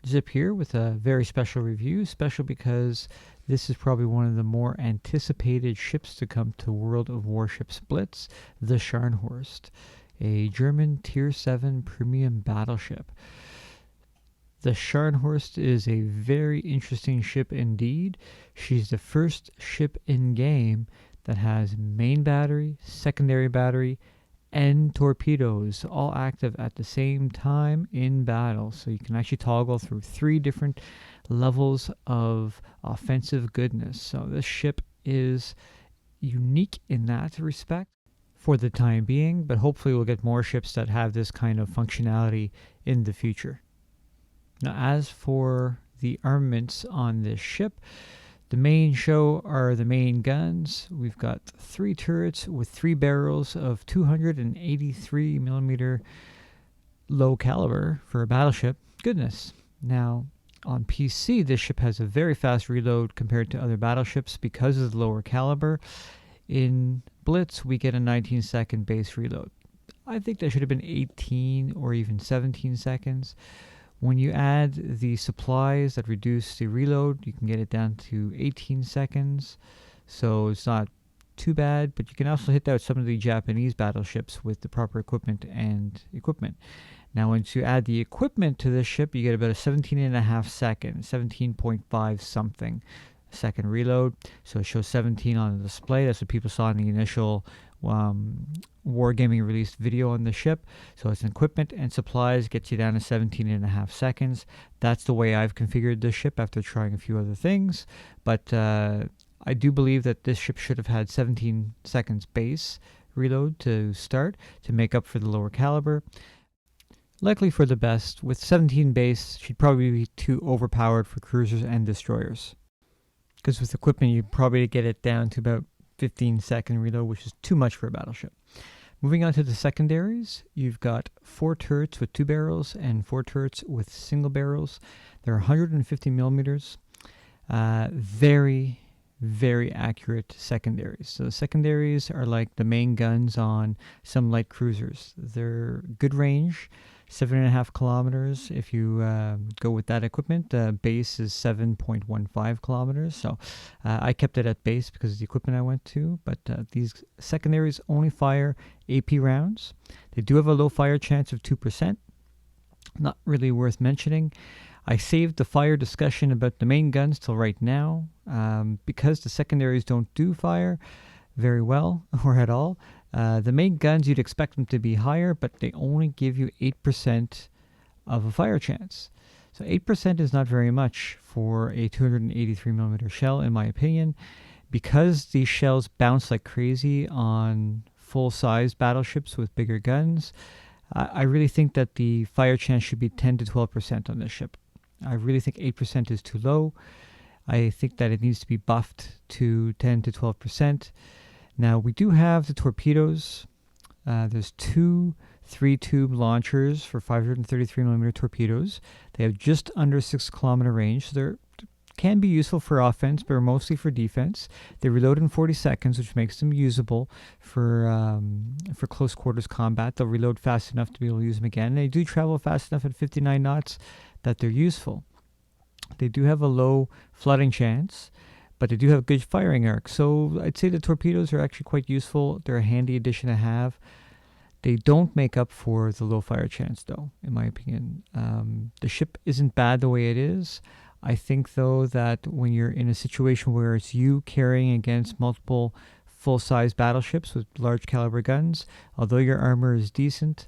Zip here with a very special review, special because this is probably one of the more anticipated ships to come to World of Warships Blitz, the Scharnhorst, a German Tier 7 premium battleship. The Scharnhorst is a very interesting ship indeed. She's the first ship in-game that has main battery, secondary battery, and torpedoes all active at the same time in battle. So you can actually toggle through 3 different levels of offensive goodness. So this ship is unique in that respect for the time being, but hopefully we'll get more ships that have this kind of functionality in the future. Now, as for the armaments on this ship, the main show are the main guns. We've got 3 turrets with 3 barrels of 283 millimeter low caliber for a battleship. Goodness. Now, on PC, this ship has a very fast reload compared to other battleships because of the lower caliber. In Blitz, we get a 19-second base reload. I think that should have been 18 or even 17 seconds. When you add the supplies that reduce the reload, you can get it down to 18 seconds. So it's not too bad, but you can also hit that with some of the Japanese battleships with the proper equipment and equipment. Now, once you add the equipment to this ship, you get about a 17.5 second, 17.5 something second reload. So it shows 17 on the display. That's what people saw in the initial Wargaming released video on the ship. So it's equipment and supplies, gets you down to 17.5 seconds. That's the way I've configured this ship after trying a few other things. But I do believe that this ship should have had 17 seconds base reload to start to make up for the lower caliber. Likely for the best. With 17 base, she'd probably be too overpowered for cruisers and destroyers. Because with equipment, you probably get it down to about 15-second reload, which is too much for a battleship. Moving on to the secondaries, you've got 4 turrets with 2 barrels and 4 turrets with single barrels. They're 150 millimeters. Very, very accurate secondaries. So the secondaries are like the main guns on some light cruisers. They're good range. 7.5 kilometers if you go with that equipment. Base is 7.15 kilometers. So I kept it at base because of the equipment I went to. But these secondaries only fire AP rounds. They do have a low fire chance of 2%. Not really worth mentioning. I saved the fire discussion about the main guns till right now because the secondaries don't do fire very well or at all. The main guns, you'd expect them to be higher, but they only give you 8% of a fire chance. So 8% is not very much for a 283 millimeter shell, in my opinion. Because these shells bounce like crazy on full-sized battleships with bigger guns, I really think that the fire chance should be 10 to 12% on this ship. I really think 8% is too low. I think that it needs to be buffed to 10 to 12%. Now, we do have the torpedoes. There's 2 3-tube launchers for 533 millimeter torpedoes. They have just under 6 kilometer range. So they can be useful for offense, but are mostly for defense. They reload in 40 seconds, which makes them usable for close quarters combat. They'll reload fast enough to be able to use them again. They do travel fast enough at 59 knots that they're useful. They do have a low flooding chance, but they do have good firing arc. So I'd say the torpedoes are actually quite useful. They're a handy addition to have. They don't make up for the low fire chance, though, in my opinion. The ship isn't bad the way it is. I think, though, that when you're in a situation where it's you carrying against multiple full-size battleships with large caliber guns, although your armor is decent,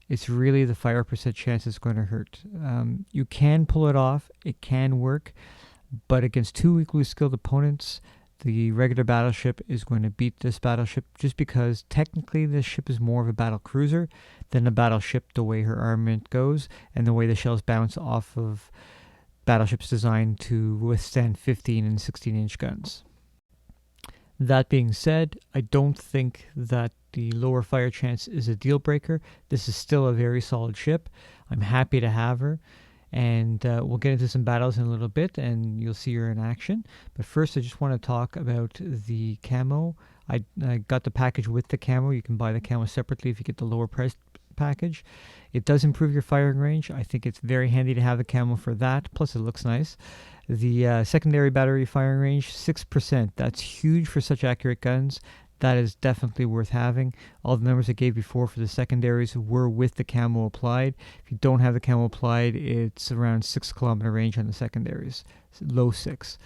it's really the fire percent chance that's going to hurt. You can pull it off. It can work. But against 2 equally skilled opponents, the regular battleship is going to beat this battleship just because technically this ship is more of a battle cruiser than a battleship the way her armament goes and the way the shells bounce off of battleships designed to withstand 15 and 16-inch guns. That being said, I don't think that the lower fire chance is a deal breaker. This is still a very solid ship. I'm happy to have her. And we'll get into some battles in a little bit, and you'll see her in action. But first, I just want to talk about the camo. I got the package with the camo. You can buy the camo separately if you get the lower price package. It does improve your firing range. I think it's very handy to have the camo for that. Plus, it looks nice. The secondary battery firing range, 6%. That's huge for such accurate guns. That is definitely worth having. All the numbers I gave before for the secondaries were with the camo applied. If you don't have the camo applied, it's around 6 kilometer range on the secondaries, low 6.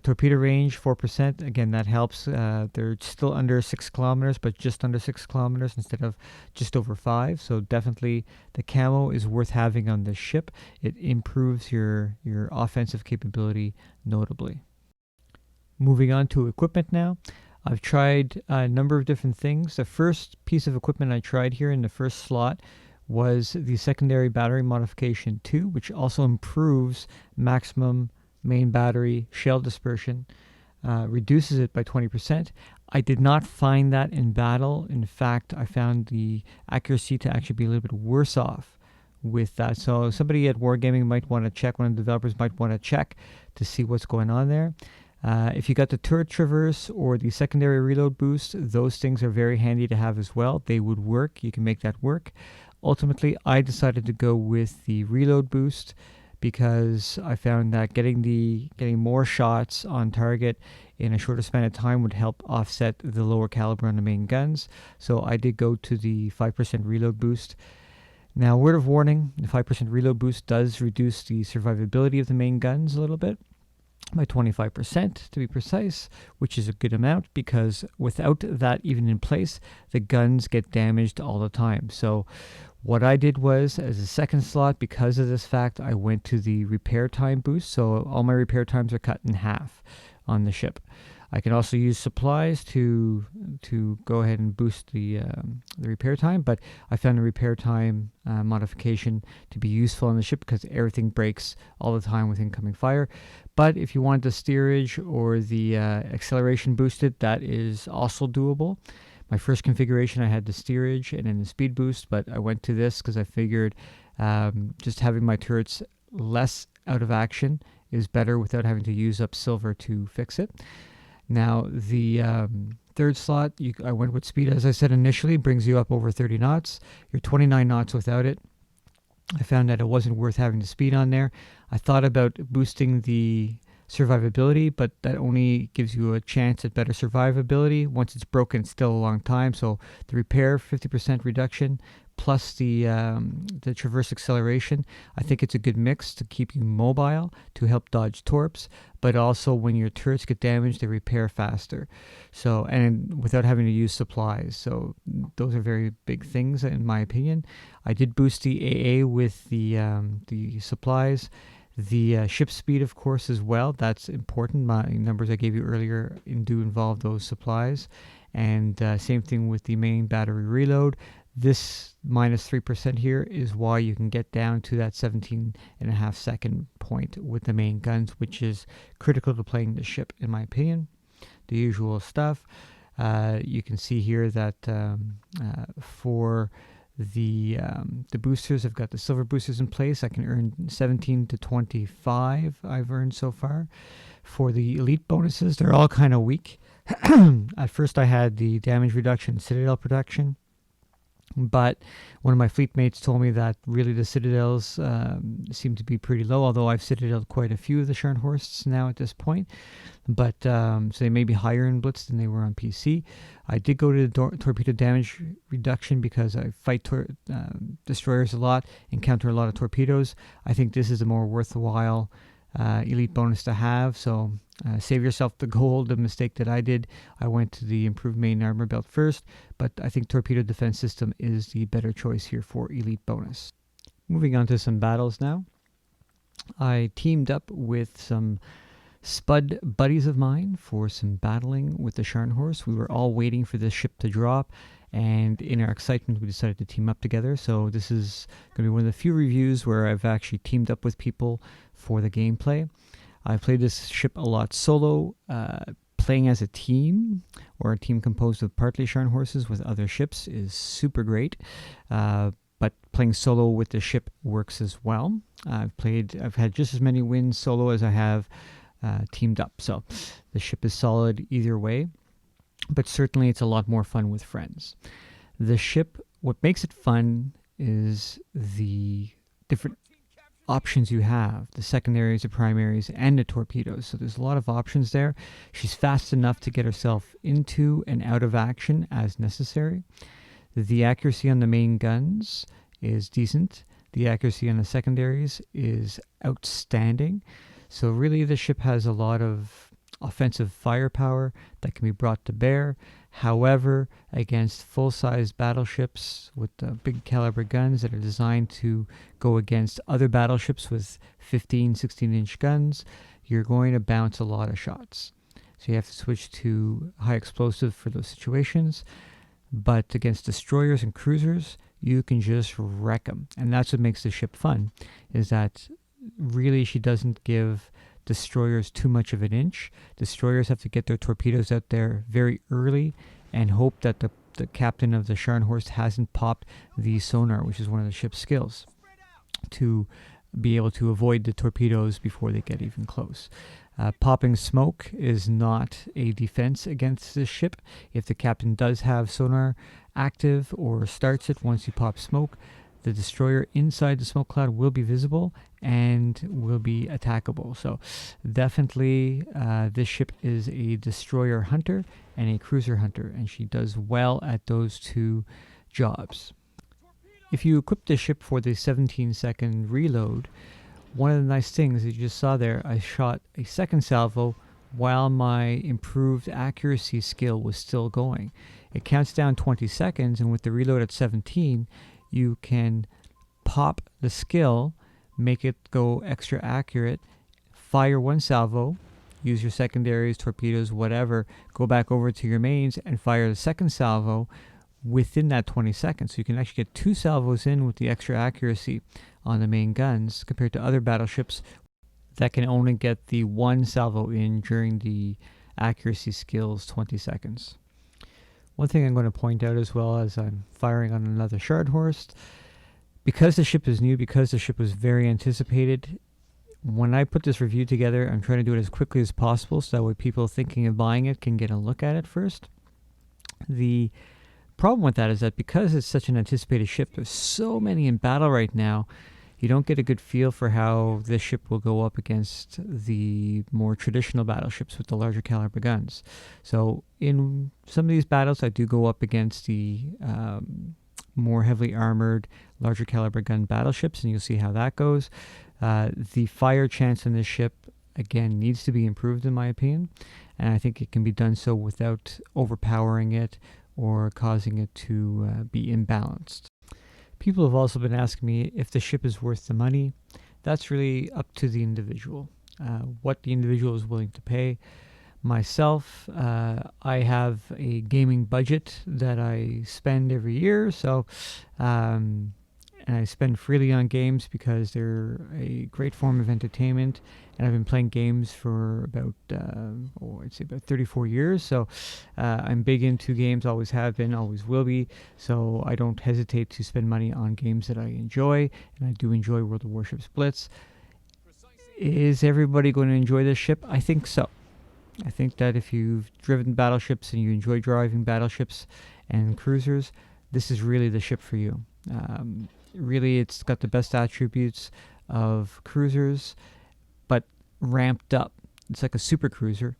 Torpedo range, 4%. Again, that helps. They're still under 6 kilometers, but just under 6 kilometers instead of just over 5. So definitely the camo is worth having on this ship. It improves your offensive capability notably. Moving on to equipment now. I've tried a number of different things. The first piece of equipment I tried here in the first slot was the secondary battery modification 2, which also improves maximum main battery shell dispersion, reduces it by 20%. I did not find that in battle. In fact, I found the accuracy to actually be a little bit worse off with that. So somebody at Wargaming might want to check, one of the developers might want to check to see what's going on there. If you got the turret traverse or the secondary reload boost, those things are very handy to have as well. They would work. You can make that work. Ultimately, I decided to go with the reload boost because I found that getting more shots on target in a shorter span of time would help offset the lower caliber on the main guns. So I did go to the 5% reload boost. Now, word of warning, the 5% reload boost does reduce the survivability of the main guns a little bit, by 25% to be precise, which is a good amount because without that even in place, the guns get damaged all the time. So what I did was, as a second slot, because of this fact, I went to the repair time boost. So all my repair times are cut in half on the ship. I can also use supplies to go ahead and boost the repair time, but I found the repair time modification to be useful on the ship because everything breaks all the time with incoming fire. But if you want the steerage or the acceleration boosted, that is also doable. My first configuration, I had the steerage and then the speed boost, but I went to this because I figured just having my turrets less out of action is better without having to use up silver to fix it. Now, the third slot, I went with speed, as I said initially, brings you up over 30 knots. You're 29 knots without it. I found that it wasn't worth having the speed on there. I thought about boosting the survivability, but that only gives you a chance at better survivability. Once it's broken, it's still a long time. So the repair, 50% reduction, plus the traverse acceleration, I think it's a good mix to keep you mobile, to help dodge torps, but also when your turrets get damaged, they repair faster. So, and without having to use supplies. So those are very big things in my opinion. I did boost the AA with the supplies. The ship speed, of course, as well. That's important. My numbers I gave you earlier do involve those supplies. And same thing with the main battery reload. This minus 3% here is why you can get down to that 17.5 second point with the main guns, which is critical to playing the ship, in my opinion. The usual stuff. You can see here that for the boosters, I've got the silver boosters in place. I can earn 17 to 25 I've earned so far. For the elite bonuses, they're all kind of weak. At first I had the damage reduction, citadel protection, but one of my fleet mates told me that really the citadels seem to be pretty low, although I've citadeled quite a few of the Scharnhorsts now at this point. But so they may be higher in Blitz than they were on PC. I did go to the torpedo damage reduction because I fight destroyers a lot, encounter a lot of torpedoes. I think this is a more worthwhile elite bonus to have. So save yourself the gold, the mistake that I did. I went to the improved main armor belt first, but I think torpedo defense system is the better choice here for elite bonus. Moving on to some battles now. I teamed up with some Spud buddies of mine for some battling with the Scharnhorst. We were all waiting for this ship to drop, and in our excitement we decided to team up together. So this is going to be one of the few reviews where I've actually teamed up with people for the gameplay. I've played this ship a lot solo. Playing as a team, or a team composed of partly Scharnhorsts with other ships, is super great. But playing solo with the ship works as well. I've had just as many wins solo as I have teamed up. So the ship is solid either way, but certainly it's a lot more fun with friends. The ship What makes it fun is the different options you have, the secondaries, the primaries, and the torpedoes. So there's a lot of options there. She's fast enough to get herself into and out of action as necessary. The accuracy on the main guns is decent. The accuracy on the secondaries is outstanding. So really the ship has a lot of offensive firepower that can be brought to bear. However, against full-size battleships with big caliber guns that are designed to go against other battleships with 15, 16-inch guns, you're going to bounce a lot of shots. So you have to switch to high explosive for those situations. But against destroyers and cruisers, you can just wreck them. And that's what makes the ship fun, is that really she doesn't give destroyers too much of an inch. Destroyers have to get their torpedoes out there very early and hope that the captain of the Scharnhorst hasn't popped the sonar, which is one of the ship's skills, to be able to avoid the torpedoes before they get even close. Popping smoke is not a defense against this ship. If the captain does have sonar active or starts it once you pop smoke, the destroyer inside the smoke cloud will be visible and will be attackable. So definitely this ship is a destroyer hunter and a cruiser hunter, and she does well at those two jobs. If you equip the ship for the 17-second reload, one of the nice things that you just saw there, I shot a second salvo while my improved accuracy skill was still going. It counts down 20 seconds, and with the reload at 17, you can pop the skill, make it go extra accurate, fire one salvo, use your secondaries, torpedoes, whatever, go back over to your mains and fire the second salvo within that 20 seconds. So you can actually get two salvos in with the extra accuracy on the main guns compared to other battleships that can only get the one salvo in during the accuracy skills 20 seconds. One thing I'm going to point out as well as I'm firing on another Scharnhorst, because the ship is new, because the ship was very anticipated, when I put this review together, I'm trying to do it as quickly as possible so that way people thinking of buying it can get a look at it first. The problem with that is that because it's such an anticipated ship, there's so many in battle right now, you don't get a good feel for how this ship will go up against the more traditional battleships with the larger caliber guns. So in some of these battles, I do go up against the more heavily armored, larger caliber gun battleships, and you'll see how that goes. The fire chance in this ship, again, needs to be improved in my opinion, and I think it can be done so without overpowering it or causing it to be imbalanced. People have also been asking me if the ship is worth the money. That's really up to the individual, what the individual is willing to pay. Myself, I have a gaming budget that I spend every year, so and I spend freely on games because they're a great form of entertainment, and I've been playing games for about I'd say about 34 years, so I'm big into games, always have been, always will be, so I don't hesitate to spend money on games that I enjoy, and I do enjoy World of Warships Blitz. Is everybody going to enjoy this ship? I think so. I think that if you've driven battleships and you enjoy driving battleships and cruisers, this is really the ship for you. Really, it's got the best attributes of cruisers, but ramped up. It's like a super cruiser,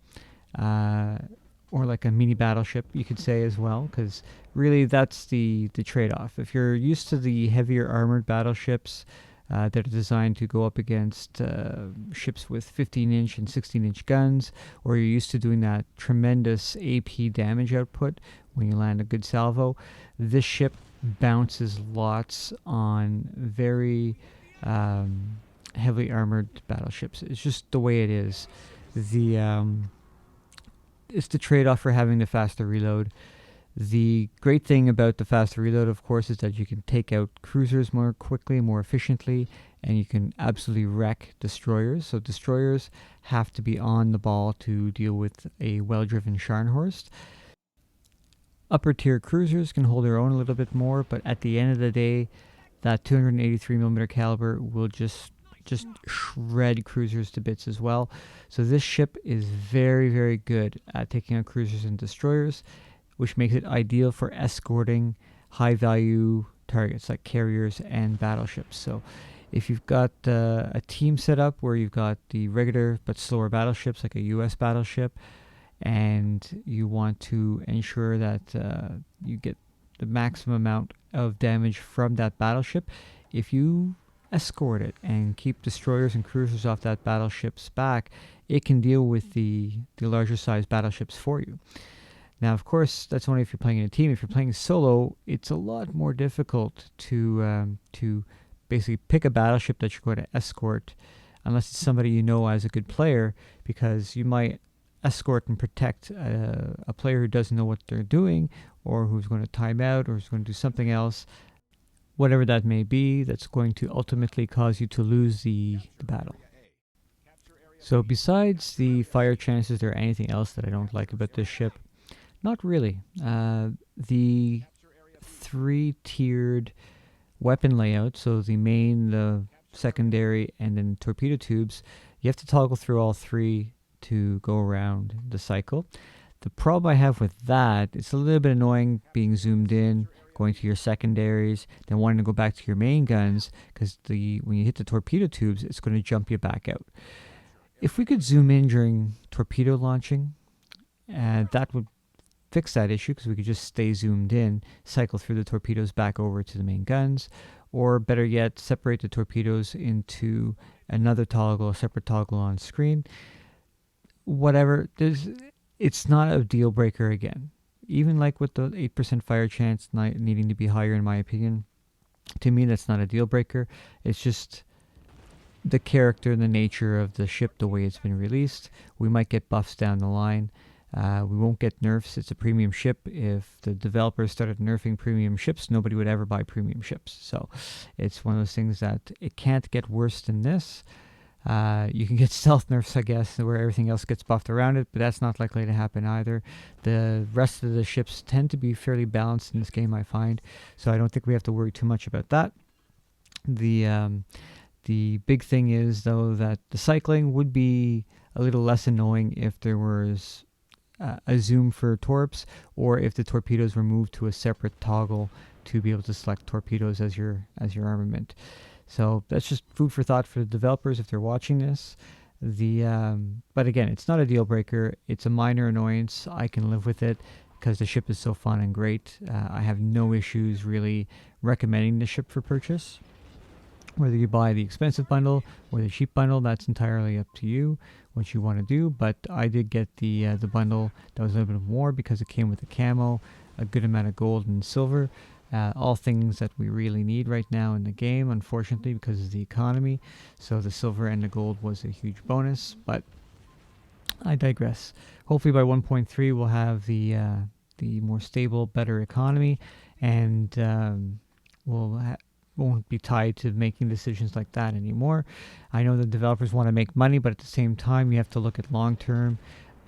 or like a mini battleship, you could say as well, because really that's the trade-off. If you're used to the heavier armored battleships that are designed to go up against ships with 15-inch and 16-inch guns, or you're used to doing that tremendous AP damage output when you land a good salvo, this ship bounces lots on very heavily armored battleships. It's just the way it is. It's the trade-off for having the faster reload. The great thing about the faster reload, of course, is that you can take out cruisers more quickly, more efficiently, and you can absolutely wreck destroyers. So destroyers have to be on the ball to deal with a well-driven Scharnhorst. Upper tier cruisers can hold their own a little bit more, but at the end of the day, that 283mm caliber will just shred cruisers to bits as well. So this ship is very, very good at taking out cruisers and destroyers, which makes it ideal for escorting high value targets like carriers and battleships. So if you've got a team set up where you've got the regular but slower battleships like a US battleship, and you want to ensure that you get the maximum amount of damage from that battleship, if you escort it and keep destroyers and cruisers off that battleship's back, it can deal with the larger size battleships for you. Now, of course, that's only if you're playing in a team. If you're playing solo, it's a lot more difficult to basically pick a battleship that you're going to escort, unless it's somebody you know as a good player, because you might escort and protect a player who doesn't know what they're doing, or who's going to time out, or who's going to do something else, whatever that may be, that's going to ultimately cause you to lose the battle. So besides the fire chances, is there anything else that I don't like about this ship? Not really. The 3-tiered weapon layout, so the main, the secondary, and then torpedo tubes, you have to toggle through all three to go around the cycle. The problem I have with that, it's a little bit annoying being zoomed in, going to your secondaries, then wanting to go back to your main guns, because when you hit the torpedo tubes, it's going to jump you back out. If we could zoom in during torpedo launching, that would fix that issue, because we could just stay zoomed in, cycle through the torpedoes back over to the main guns, or better yet, separate the torpedoes into another toggle, a separate toggle on screen. Whatever, it's not a deal breaker again. Even like with the 8% fire chance not needing to be higher, in my opinion, to me that's not a deal breaker. It's just the character and the nature of the ship, the way it's been released. We might get buffs down the line. We won't get nerfs. It's a premium ship. If the developers started nerfing premium ships, nobody would ever buy premium ships. So it's one of those things that it can't get worse than this. You can get stealth nerfs, I guess, where everything else gets buffed around it, but that's not likely to happen either. The rest of the ships tend to be fairly balanced in this game, I find, so I don't think we have to worry too much about that. The big thing is, though, that the cycling would be a little less annoying if there was a zoom for torps, or if the torpedoes were moved to a separate toggle to be able to select torpedoes as your armament. So that's just food for thought for the developers if they're watching this. But again, it's not a deal breaker. It's a minor annoyance. I can live with it because the ship is so fun and great. I have no issues really recommending the ship for purchase. Whether you buy the expensive bundle or the cheap bundle, that's entirely up to you, what you want to do. But I did get the bundle that was a little bit more because it came with a camo, a good amount of gold and silver. All things that we really need right now in the game, unfortunately, because of the economy. So the silver and the gold was a huge bonus, but I digress. Hopefully by 1.3 we'll have the more stable, better economy, and won't be tied to making decisions like that anymore. I know the developers want to make money, but at the same time you have to look at long-term.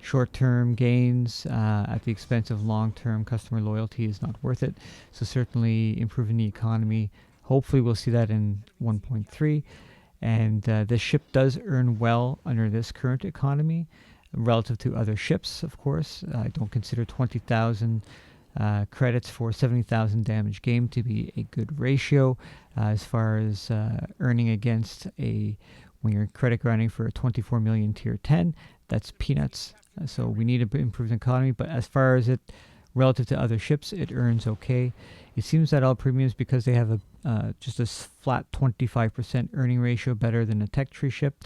Short-term gains at the expense of long-term customer loyalty is not worth it. So certainly improving the economy. Hopefully we'll see that in 1.3. And this ship does earn well under this current economy relative to other ships, of course. I don't consider 20,000 credits for 70,000 damage game to be a good ratio as far as earning against when you're credit grinding for a 24 million tier 10. That's peanuts. So we need to improve the economy, but as far as it relative to other ships, it earns okay. It seems that all premiums, because they have just a flat 25% earning ratio better than a tech tree ship,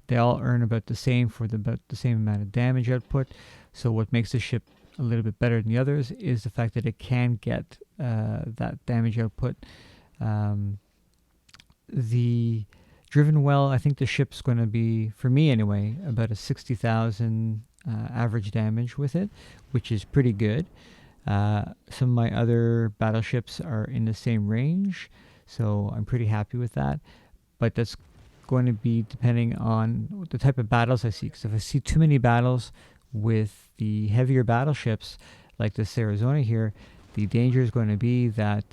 they all earn about the same for about the same amount of damage output. So what makes the ship a little bit better than the others is the fact that it can get that damage output. The driven well, I think the ship's going to be, for me anyway, about a 60,000 average damage with it, which is pretty good. Some of my other battleships are in the same range, so I'm pretty happy with that. But that's going to be depending on the type of battles I see, because if I see too many battles with the heavier battleships like this Arizona here, the danger is going to be that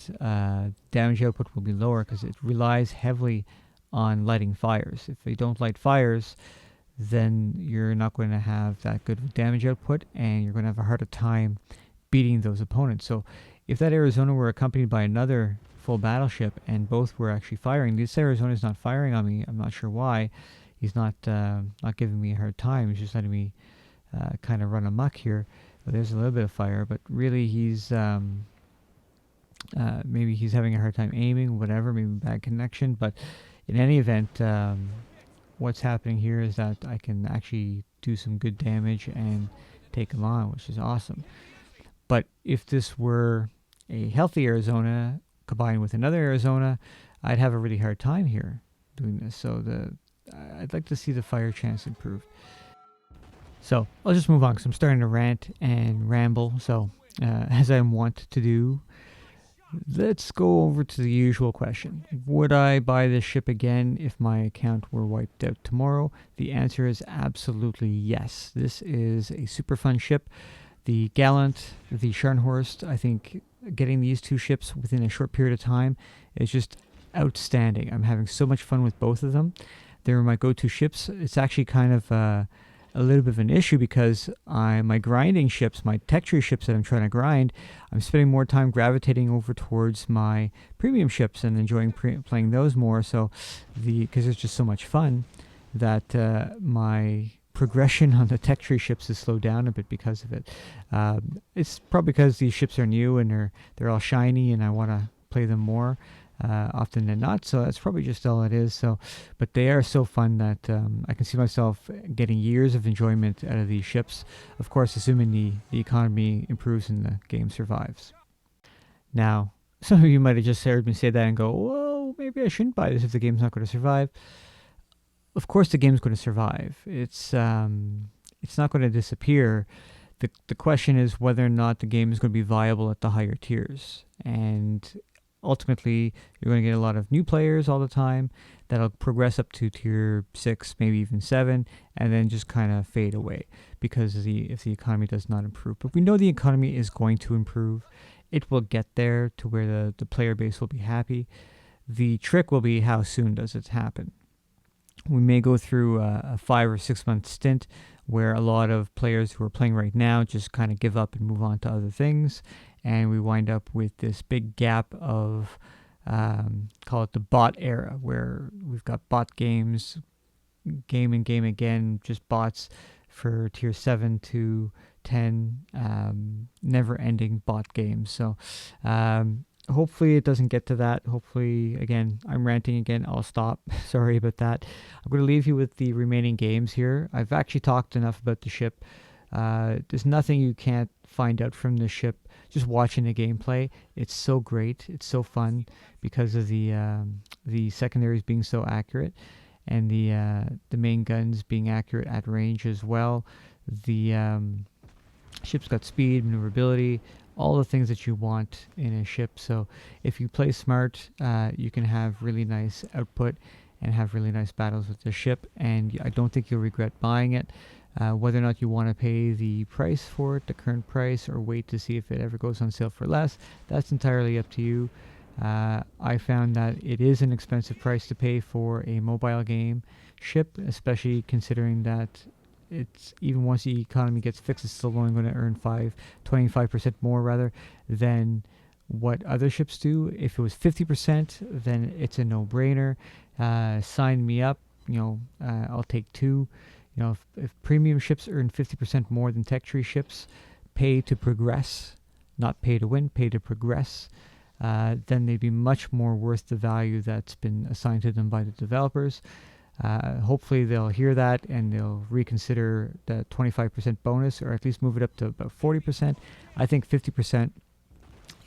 damage output will be lower because it relies heavily on lighting fires. If they don't light fires, then you're not going to have that good damage output, and you're going to have a harder time beating those opponents. So if that Arizona were accompanied by another full battleship and both were actually firing, this Arizona's not firing on me. I'm not sure why. He's not giving me a hard time. He's just letting me kind of run amok here. But there's a little bit of fire, but really he's maybe he's having a hard time aiming, whatever, maybe bad connection. But in any event, what's happening here is that I can actually do some good damage and take him on, which is awesome. But if this were a healthy Arizona combined with another Arizona, I'd have a really hard time here doing this. So I'd like to see the fire chance improved. So I'll just move on because I'm starting to rant and ramble. So as I want to do, let's go over to the usual question. Would I buy this ship again if my account were wiped out tomorrow? The answer is absolutely yes. This is a super fun ship. The Gallant, the Scharnhorst, I think getting these two ships within a short period of time is just outstanding. I'm having so much fun with both of them. They're my go-to ships. It's actually kind of a little bit of an issue because my grinding ships, my tech tree ships that I'm trying to grind, I'm spending more time gravitating over towards my premium ships and enjoying playing those more. So because it's just so much fun that my progression on the tech tree ships has slowed down a bit because of it. It's probably because these ships are new and they're all shiny and I want to play them more often than not. So that's probably just all it is. But they are so fun that I can see myself getting years of enjoyment out of these ships. Of course, assuming the economy improves and the game survives. Now, some of you might have just heard me say that and go, well, maybe I shouldn't buy this if the game's not going to survive. Of course the game's going to survive. It's not going to disappear. The question is whether or not the game is going to be viable at the higher tiers. And ultimately, you're going to get a lot of new players all the time that'll progress up to tier 6, maybe even 7, and then just kind of fade away because if the economy does not improve. But we know the economy is going to improve. It will get there to where the player base will be happy. The trick will be how soon does it happen. We may go through a 5 or 6 month stint where a lot of players who are playing right now just kind of give up and move on to other things. And we wind up with this big gap of, call it the bot era, where we've got bot games, game and game again, just bots for tier 7 to 10, never-ending bot games. So hopefully it doesn't get to that. Hopefully, again, I'm ranting again. I'll stop. Sorry about that. I'm going to leave you with the remaining games here. I've actually talked enough about the ship. There's nothing you can't find out from the ship just watching the gameplay. It's so great. It's so fun because of the secondaries being so accurate and the main guns being accurate at range as well. The ship's got speed, maneuverability, all the things that you want in a ship. So if you play smart, you can have really nice output and have really nice battles with the ship, and I don't think you'll regret buying it. Whether or not you want to pay the price for it, the current price, or wait to see if it ever goes on sale for less, that's entirely up to you. I found that it is an expensive price to pay for a mobile game ship, especially considering that it's even once the economy gets fixed, it's still only going to earn 25% more rather than what other ships do. If it was 50%, then it's a no-brainer. Sign me up. I'll take 2. If premium ships earn 50% more than tech tree ships, pay to progress, not pay to win, pay to progress, then they'd be much more worth the value that's been assigned to them by the developers. Hopefully they'll hear that and they'll reconsider the 25% bonus, or at least move it up to about 40%. I think 50%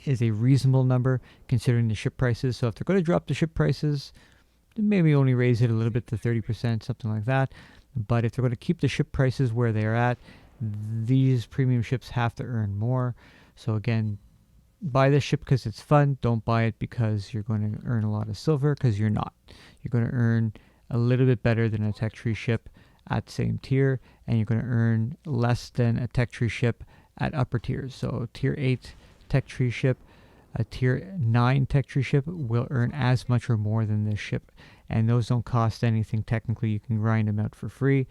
is a reasonable number considering the ship prices. So if they're going to drop the ship prices, then maybe only raise it a little bit to 30%, something like that. But if they're going to keep the ship prices where they're at, these premium ships have to earn more. So again, buy this ship because it's fun. Don't buy it because you're going to earn a lot of silver, because you're not. You're going to earn a little bit better than a tech tree ship at the same tier, and you're going to earn less than a tech tree ship at upper tiers. So tier 8 tech tree ship, a tier 9 tech tree ship will earn as much or more than this ship, and those don't cost anything technically. You can grind them out for free,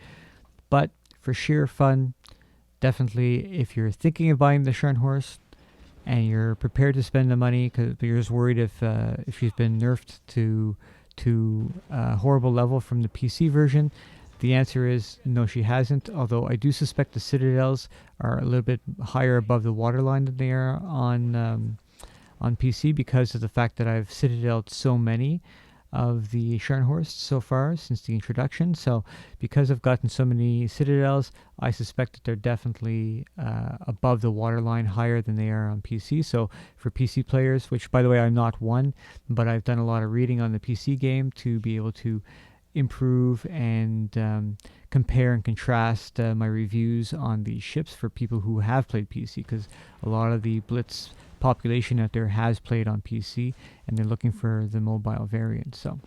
but for sheer fun, definitely if you're thinking of buying the Scharnhorst, and you're prepared to spend the money because you're just worried if she's been nerfed to a horrible level from the PC version. The answer is no, she hasn't. Although I do suspect the Citadels are a little bit higher above the waterline than they are on PC because of the fact that I've Citadeled so many of the Scharnhorst so far since the introduction. So because I've gotten so many Citadels, I suspect that they're definitely above the waterline, higher than they are on PC. So for PC players, which by the way I'm not one, but I've done a lot of reading on the PC game to be able to improve and compare and contrast my reviews on the ships for people who have played PC, because a lot of the Blitz population out there has played on PC and they're looking for the mobile variant. So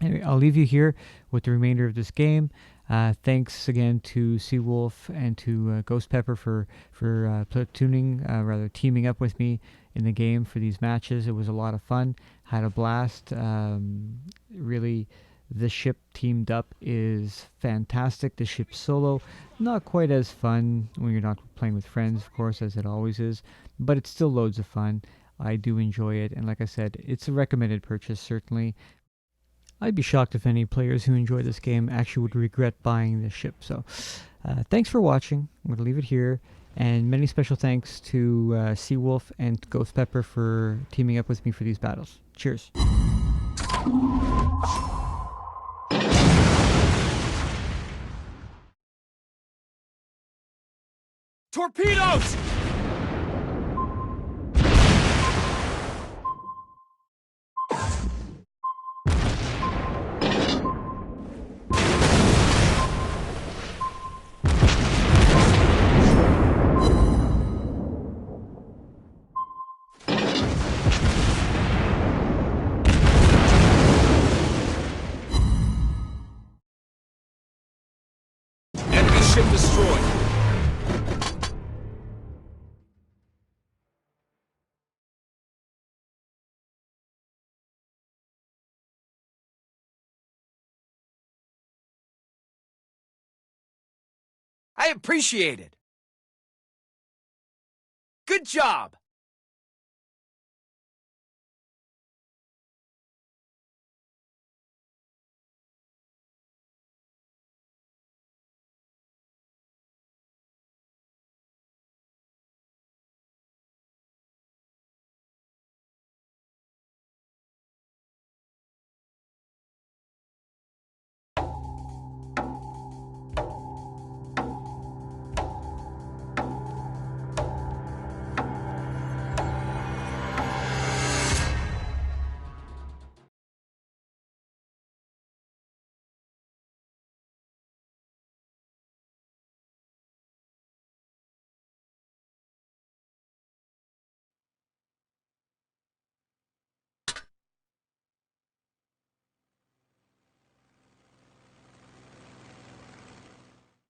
anyway, I'll leave you here with the remainder of this game. Thanks again to Seawolf and to Ghost Pepper for platooning, rather teaming up with me in the game for these matches. It was a lot of fun. Had a blast. Really, this ship teamed up is fantastic. The ship solo, not quite as fun when you're not playing with friends, of course, as it always is, but it's still loads of fun. I do enjoy it, and like I said, it's a recommended purchase, certainly. I'd be shocked if any players who enjoy this game actually would regret buying this ship. So, thanks for watching. I'm going to leave it here. And many special thanks to Seawolf and Ghost Pepper for teaming up with me for these battles. Cheers. Torpedoes! Enemy ship destroyed. I appreciate it. Good job.